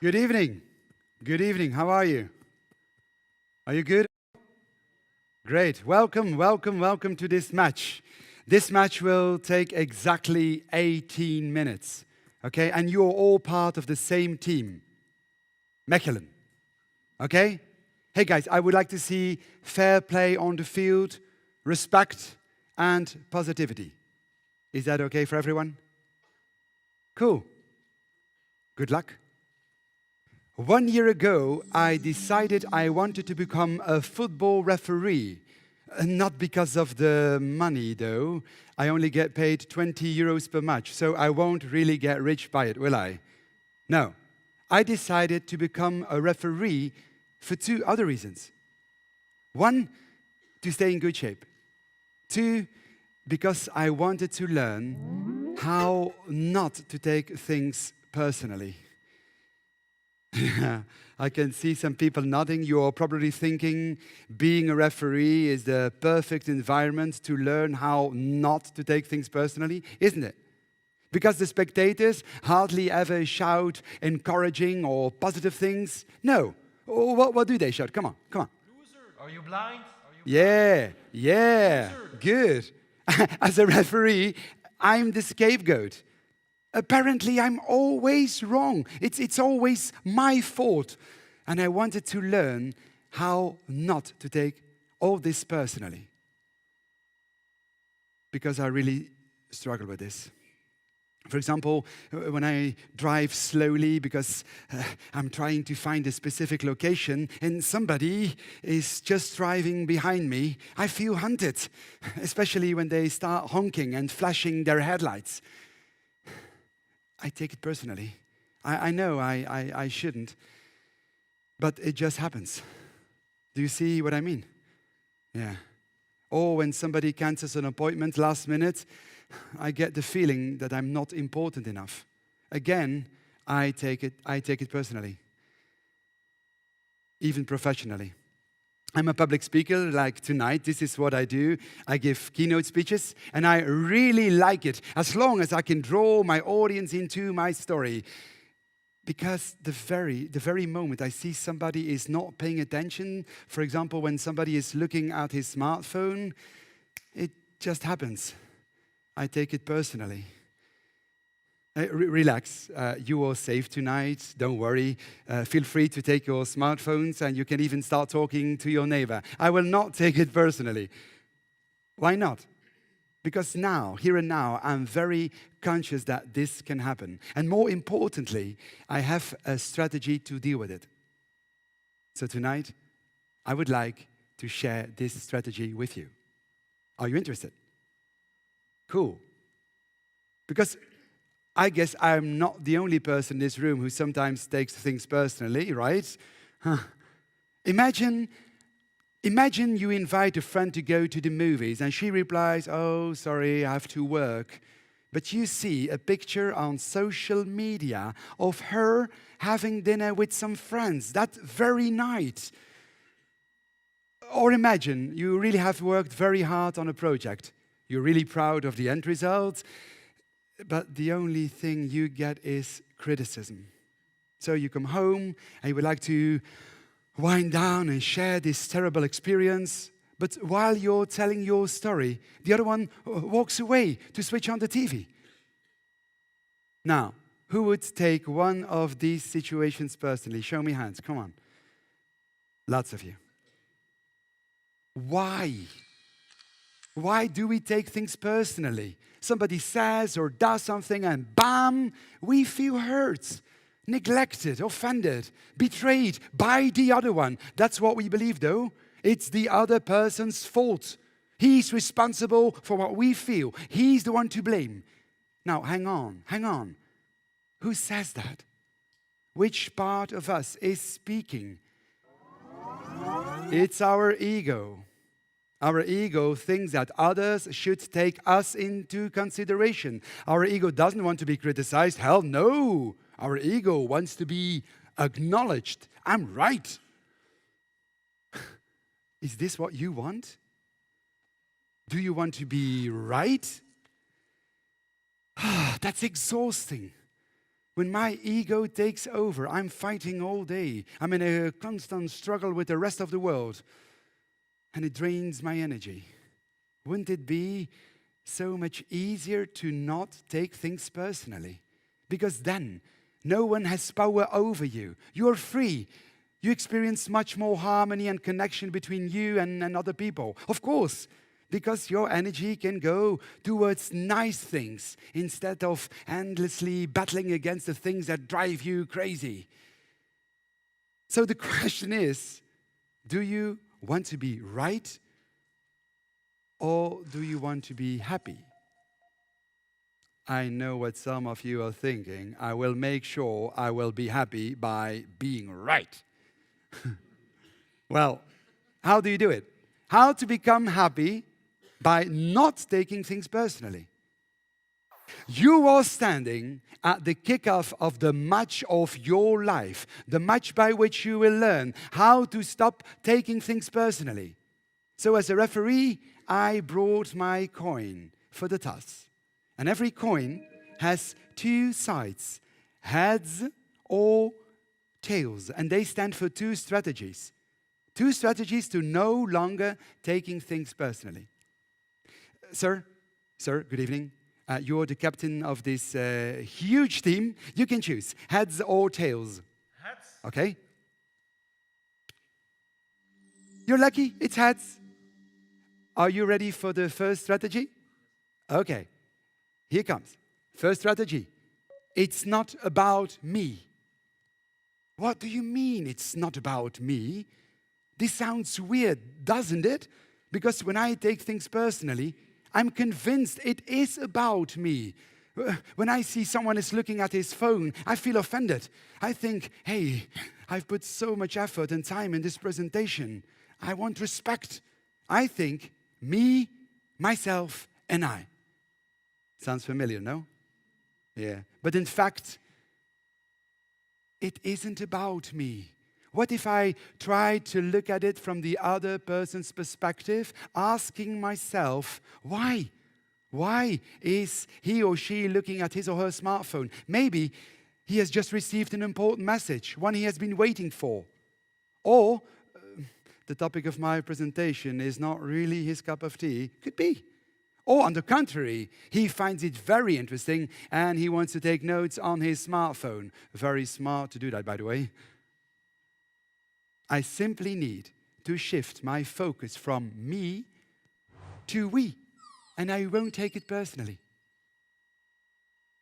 Good evening. Good evening. How are you? Are you good? Great. Welcome to this match. This match will take exactly 18 minutes. Okay? And you're all part of the same team. Mechelen. Okay? Hey guys, I would like to see fair play on the field, respect, and positivity. Is that okay for everyone? Cool. Good luck. 1 year ago, I decided I wanted to become a football referee. Not because of the money, though. I only get paid 20 euros per match, so I won't really get rich by it, will I? No. I decided to become a referee for two other reasons. One, to stay in good shape. Two, because I wanted to learn how not to take things personally. I can see some people nodding. You're probably thinking being a referee is the perfect environment to learn how not to take things personally, isn't it? Because the spectators hardly ever shout encouraging or positive things. No. What do they shout? Come on. Loser, are you blind? Yeah, Loser. Good. As a referee, I'm the scapegoat. Apparently, I'm always wrong. It's always my fault. And I wanted to learn how not to take all this personally. Because I really struggle with this. For example, when I drive slowly because I'm trying to find a specific location and somebody is just driving behind me, I feel hunted, especially when they start honking and flashing their headlights. I take it personally. I know I shouldn't, but it just happens. Do you see what I mean? Yeah. Or when somebody cancels an appointment last minute, I get the feeling that I'm not important enough. Again, I take it personally. Even professionally. I'm a public speaker, like tonight. This is what I do. I give keynote speeches, and I really like it, as long as I can draw my audience into my story. Because the very moment I see somebody is not paying attention, for example, when somebody is looking at his smartphone, it just happens. I take it personally. Relax, you are safe tonight, don't worry. Feel free to take your smartphones and you can even start talking to your neighbor. I will not take it personally. Why not? Because now, here and now, I'm very conscious that this can happen. And more importantly, I have a strategy to deal with it. So tonight, I would like to share this strategy with you. Are you interested? Cool. Because I guess I'm not the only person in this room who sometimes takes things personally, right? Imagine you invite a friend to go to the movies and she replies, "Oh, sorry, I have to work." But you see a picture on social media of her having dinner with some friends that very night. Or imagine you really have worked very hard on a project. You're really proud of the end result, but the only thing you get is criticism. So you come home and you would like to wind down and share this terrible experience, but while you're telling your story, the other one walks away to switch on the TV. Now, who would take one of these situations personally? Show me hands, come on. Lots of you. Why? Why do we take things personally? Somebody says or does something and bam, we feel hurt, neglected, offended, betrayed by the other one. That's what we believe though. It's the other person's fault. He's responsible for what we feel. He's the one to blame. Now, hang on. Who says that? Which part of us is speaking? It's our ego. Our ego thinks that others should take us into consideration. Our ego doesn't want to be criticized. Hell no. Our ego wants to be acknowledged. I'm right. Is this what you want? Do you want to be right? That's exhausting. When my ego takes over, I'm fighting all day. I'm in a constant struggle with the rest of the world, and it drains my energy. Wouldn't it be so much easier to not take things personally? Because then no one has power over you. You're free. You experience much more harmony and connection between you and other people. Of course, because your energy can go towards nice things instead of endlessly battling against the things that drive you crazy. So the question is, do you want to be right, or do you want to be happy? I know what some of you are thinking. I will make sure I will be happy by being right. Well, how do you do it? How to become happy by not taking things personally. You are standing at the kickoff of the match of your life, the match by which you will learn how to stop taking things personally. So as a referee, I brought my coin for the toss. And every coin has two sides, heads or tails, and they stand for two strategies. Two strategies to no longer taking things personally. Sir, good evening. You're the captain of this huge team. You can choose heads or tails. Heads. Okay? You're lucky, it's heads. Are you ready for the first strategy? Okay, here comes. First strategy. It's not about me. What do you mean it's not about me? This sounds weird, doesn't it? Because when I take things personally, I'm convinced it is about me. When I see someone is looking at his phone, I feel offended. I think, hey, I've put so much effort and time in this presentation. I want respect. I think me, myself, and I. Sounds familiar, no? Yeah. But in fact, it isn't about me. What if I try to look at it from the other person's perspective, asking myself, why? Why is he or she looking at his or her smartphone? Maybe he has just received an important message, one he has been waiting for. Or the topic of my presentation is not really his cup of tea. Could be. Or on the contrary, he finds it very interesting and he wants to take notes on his smartphone. Very smart to do that, by the way. I simply need to shift my focus from me to we, and I won't take it personally.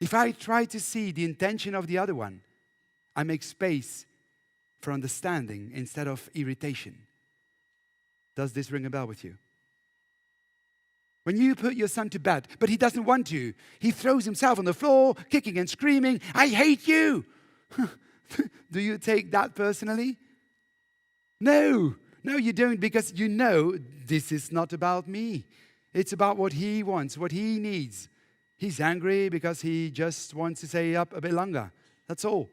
If I try to see the intention of the other one, I make space for understanding instead of irritation. Does this ring a bell with you? When you put your son to bed, but he doesn't want to, he throws himself on the floor, kicking and screaming, "I hate you!" Do you take that personally? No, you don't, because you know this is not about me. It's about what he wants, what he needs. He's angry because he just wants to stay up a bit longer. That's all.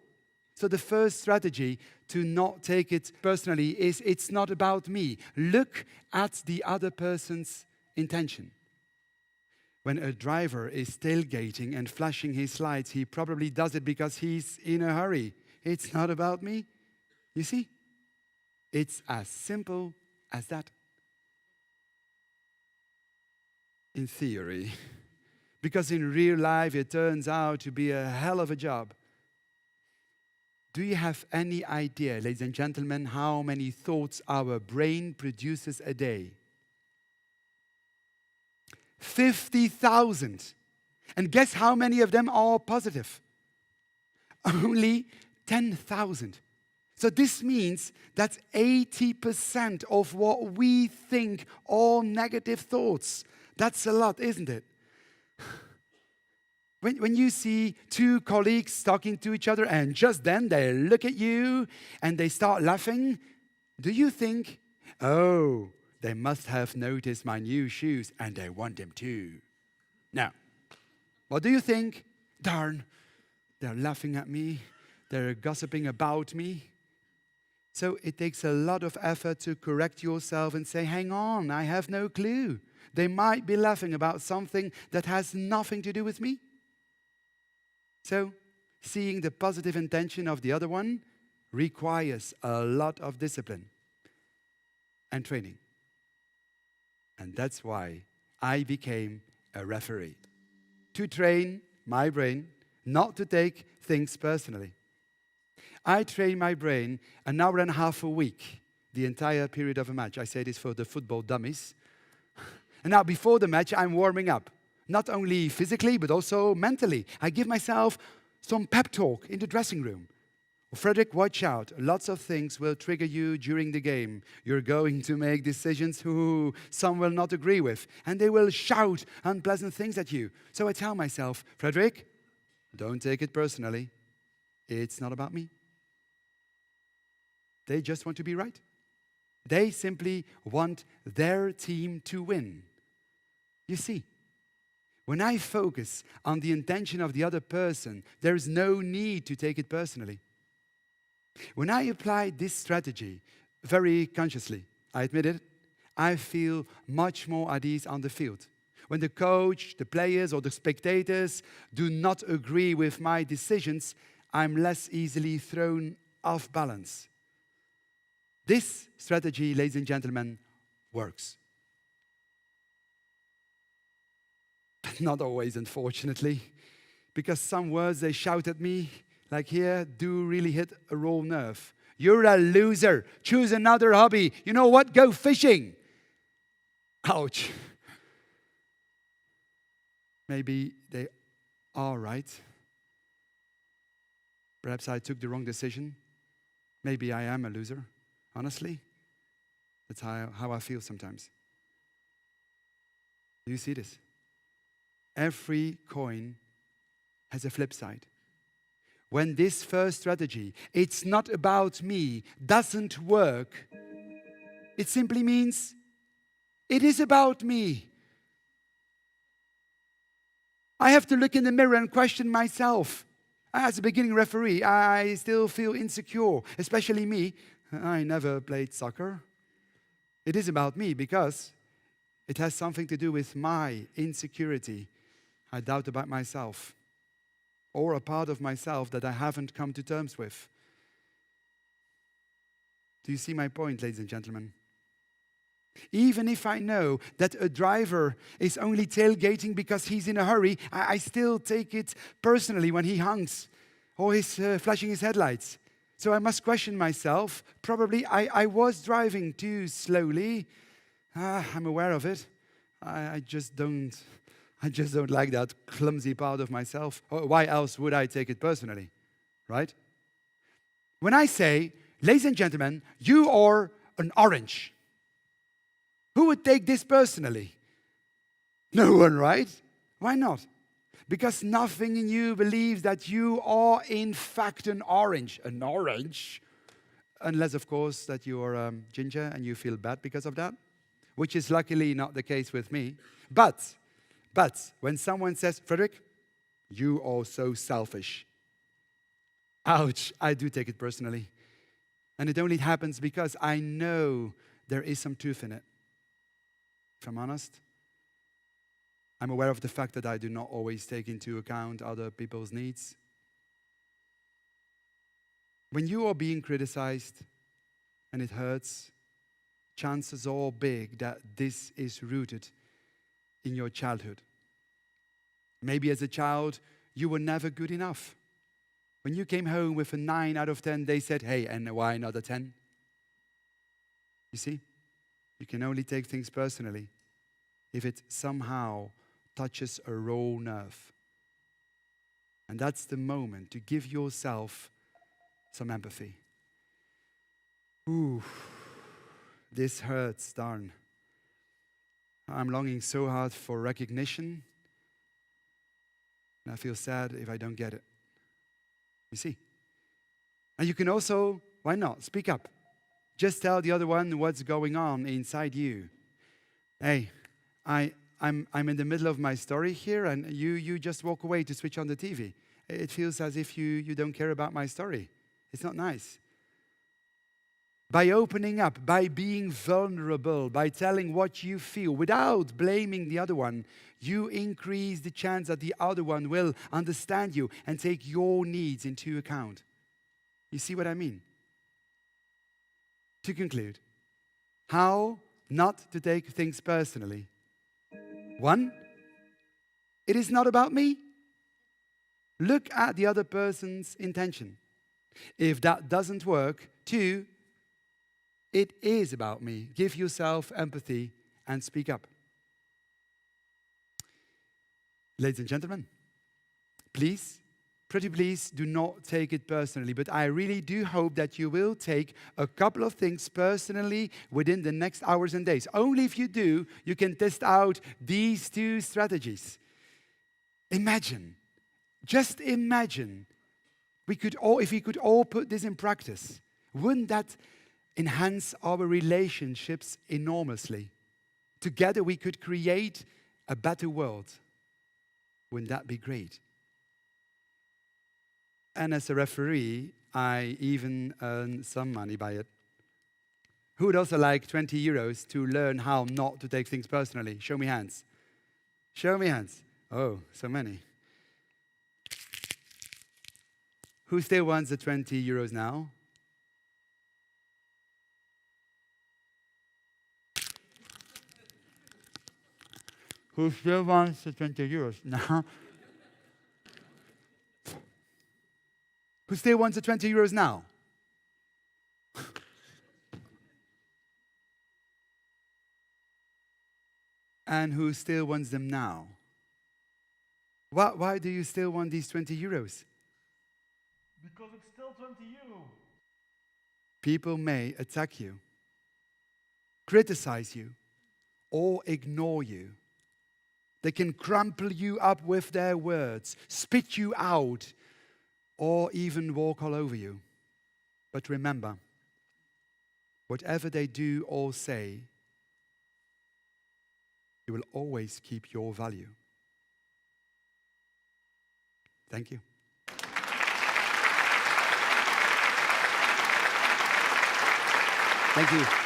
So the first strategy to not take it personally is it's not about me. Look at the other person's intention. When a driver is tailgating and flashing his lights, he probably does it because he's in a hurry. It's not about me. You see? It's as simple as that. In theory. Because in real life, it turns out to be a hell of a job. Do you have any idea, ladies and gentlemen, how many thoughts our brain produces a day? 50,000. And guess how many of them are positive? Only 10,000. So this means that 80% of what we think are negative thoughts. That's a lot, isn't it? When you see two colleagues talking to each other and just then they look at you and they start laughing, do you think, oh, they must have noticed my new shoes and they want them too? Now, what do you think? Darn, they're laughing at me. They're gossiping about me. So it takes a lot of effort to correct yourself and say, hang on, I have no clue. They might be laughing about something that has nothing to do with me. So seeing the positive intention of the other one requires a lot of discipline and training. And that's why I became a referee. To train my brain not to take things personally. I train my brain an hour and a half a week, the entire period of a match. I say this for the football dummies. And now before the match, I'm warming up. Not only physically, but also mentally. I give myself some pep talk in the dressing room. Frederick, watch out. Lots of things will trigger you during the game. You're going to make decisions who some will not agree with. And they will shout unpleasant things at you. So I tell myself, Frederick, don't take it personally. It's not about me. They just want to be right. They simply want their team to win. You see, when I focus on the intention of the other person, there is no need to take it personally. When I apply this strategy very consciously, I admit it, I feel much more at ease on the field. When the coach, the players, or the spectators do not agree with my decisions, I'm less easily thrown off balance. This strategy, ladies and gentlemen, works. But not always, unfortunately, because some words they shout at me, like here, do really hit a raw nerve. You're a loser. Choose another hobby. You know what? Go fishing. Ouch. Maybe they are right. Perhaps I took the wrong decision. Maybe I am a loser. Honestly, that's how I feel sometimes. Do you see this? Every coin has a flip side. When this first strategy, it's not about me, doesn't work, it simply means it is about me. I have to look in the mirror and question myself. As a beginning referee, I still feel insecure, especially me. I never played soccer. It is about me because it has something to do with my insecurity. I doubt about myself, or a part of myself that I haven't come to terms with. Do you see my point, ladies and gentlemen? Even if I know that a driver is only tailgating because he's in a hurry, I still take it personally when he honks or he's flashing his headlights. So I must question myself. Probably I was driving too slowly. I'm aware of it. I just don't like that clumsy part of myself. Why else would I take it personally, right? When I say, ladies and gentlemen, you are an orange, who would take this personally? No one, right? Why not? Because nothing in you believes that you are in fact an orange. An orange? Unless, of course, that you are ginger and you feel bad because of that, which is luckily not the case with me. But when someone says, Frederick, you are so selfish. Ouch, I do take it personally. And it only happens because I know there is some truth in it. If I'm honest, I'm aware of the fact that I do not always take into account other people's needs. When you are being criticized and it hurts, chances are big that this is rooted in your childhood. Maybe as a child, you were never good enough. When you came home with a 9 out of 10, they said, hey, and why not a 10? You see? You can only take things personally if it somehow touches a raw nerve. And that's the moment to give yourself some empathy. Ooh, this hurts, darn. I'm longing so hard for recognition, and I feel sad if I don't get it. You see? And you can also, why not, speak up. Just tell the other one what's going on inside you. Hey, I'm in the middle of my story here, and you just walk away to switch on the TV. It feels as if you don't care about my story. It's not nice. by opening up, by being vulnerable, by telling what you feel without blaming the other one, you increase the chance that the other one will understand you and take your needs into account. You see what I mean? To conclude, how not to take things personally. 1, it is not about me. Look at the other person's intention. If that doesn't work, 2, it is about me. Give yourself empathy and speak up. Ladies and gentlemen, please, pretty please, do not take it personally. But I really do hope that you will take a couple of things personally within the next hours and days. Only if you do, you can test out these 2 strategies. Imagine, just imagine, if we could all put this in practice, wouldn't that enhance our relationships enormously? Together we could create a better world. Wouldn't that be great? And as a referee, I even earn some money by it. Who would also like 20 euros to learn how not to take things personally? Show me hands. Show me hands. Oh, so many. Who still wants the 20 euros now? Who still wants the 20 euros now? Who still wants the 20 euros now? And who still wants them now? Why do you still want these 20 euros? Because it's still 20 euro. People may attack you, criticize you, or ignore you. They can crumple you up with their words, spit you out, or even walk all over you. But remember, whatever they do or say, you will always keep your value. Thank you. Thank you.